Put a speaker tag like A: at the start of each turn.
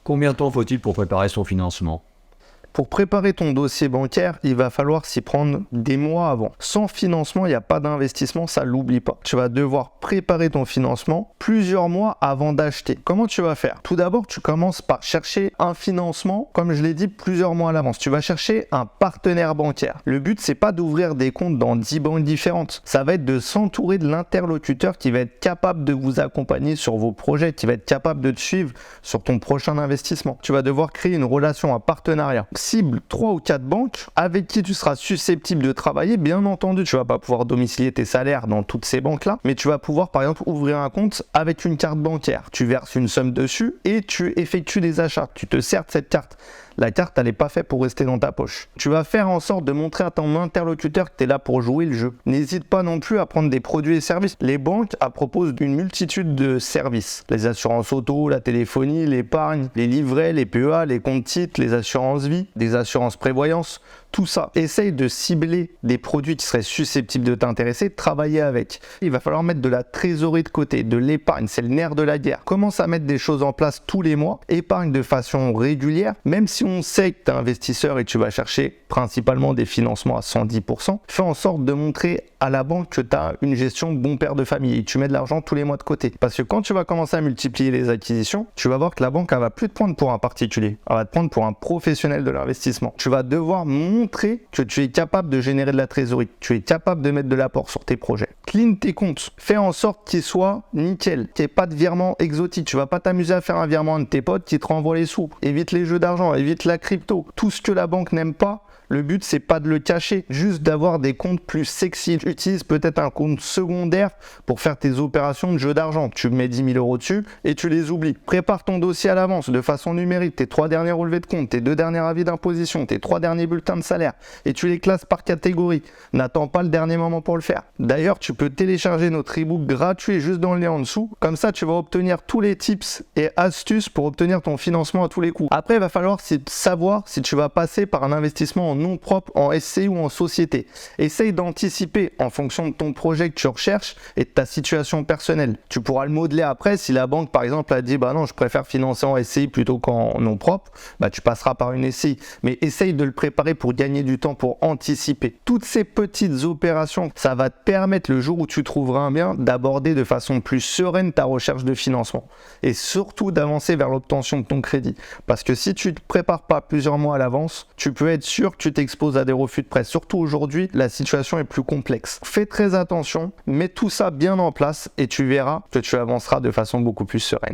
A: Combien de temps faut-il pour préparer son financement?
B: Pour préparer ton dossier bancaire, il va falloir s'y prendre des mois avant. Sans financement, il n'y a pas d'investissement, ça l'oublie pas. Tu vas devoir préparer ton financement plusieurs mois avant d'acheter. Comment tu vas faire? Tout d'abord, tu commences par chercher un financement, comme je l'ai dit, plusieurs mois à l'avance. Tu vas chercher un partenaire bancaire. Le but, c'est pas d'ouvrir des comptes dans 10 banques différentes. Ça va être de s'entourer de l'interlocuteur qui va être capable de vous accompagner sur vos projets, qui va être capable de te suivre sur ton prochain investissement. Tu vas devoir créer une relation, un partenariat. Cible 3 ou 4 banques avec qui tu seras susceptible de travailler. Bien entendu, tu vas pas pouvoir domicilier tes salaires dans toutes ces banques-là, mais tu vas pouvoir par exemple ouvrir un compte avec une carte bancaire. Tu verses une somme dessus et tu effectues des achats. Tu te sers de cette carte. La carte, elle n'est pas faite pour rester dans ta poche. Tu vas faire en sorte de montrer à ton interlocuteur que tu es là pour jouer le jeu. N'hésite pas non plus à prendre des produits et services. Les banques proposent une multitude de services. Les assurances auto, la téléphonie, l'épargne, les livrets, les PEA, les comptes titres, les assurances vie, des assurances prévoyance, tout ça. Essaye de cibler des produits qui seraient susceptibles de t'intéresser, de travailler avec. Il va falloir mettre de la trésorerie de côté, de l'épargne, c'est le nerf de la guerre. Commence à mettre des choses en place tous les mois, épargne de façon régulière, même si on sait que tu es investisseur et que tu vas chercher principalement des financements à 110%, fais en sorte de montrer à la banque que tu as une gestion bon père de famille et tu mets de l'argent tous les mois de côté. Parce que quand tu vas commencer à multiplier les acquisitions, tu vas voir que la banque elle va plus te prendre pour un particulier, elle va te prendre pour un professionnel de l'investissement. Tu vas devoir montrer que tu es capable de générer de la trésorerie, tu es capable de mettre de l'apport sur tes projets. Clean tes comptes, fais en sorte qu'ils soient nickel, qu'il n'y ait pas de virement exotique. Tu vas pas t'amuser à faire un virement à un de tes potes qui te renvoie les sous. Évite les jeux d'argent, évite la crypto. Tout ce que la banque n'aime pas, le but, c'est pas de le cacher, juste d'avoir des comptes plus sexy. Utilise peut-être un compte secondaire pour faire tes opérations de jeu d'argent. Tu mets 10 000 € dessus et tu les oublies. Prépare ton dossier à l'avance de façon numérique, tes 3 derniers relevés de compte, tes 2 derniers avis d'imposition, tes 3 derniers bulletins de salaire et tu les classes par catégorie. N'attends pas le dernier moment pour le faire. D'ailleurs, tu peux télécharger notre e-book gratuit juste dans le lien en dessous. Comme ça, tu vas obtenir tous les tips et astuces pour obtenir ton financement à tous les coups. Après, il va falloir savoir si tu vas passer par un investissement en nom propre, en SCI ou en société. Essaye d'anticiper en fonction de ton projet que tu recherches et de ta situation personnelle. Tu pourras le modeler après si la banque par exemple a dit bah non je préfère financer en SCI plutôt qu'en nom propre, bah tu passeras par une SCI. Mais essaye de le préparer pour gagner du temps, pour anticiper. Toutes ces petites opérations, ça va te permettre le jour où tu trouveras un bien d'aborder de façon plus sereine ta recherche de financement et surtout d'avancer vers l'obtention de ton crédit. Parce que si tu ne te prépares pas plusieurs mois à l'avance, tu peux être sûr que tu t'exposes à des refus de prêt. Surtout aujourd'hui, la situation est plus complexe. Fais très attention, mets tout ça bien en place et tu verras que tu avanceras de façon beaucoup plus sereine.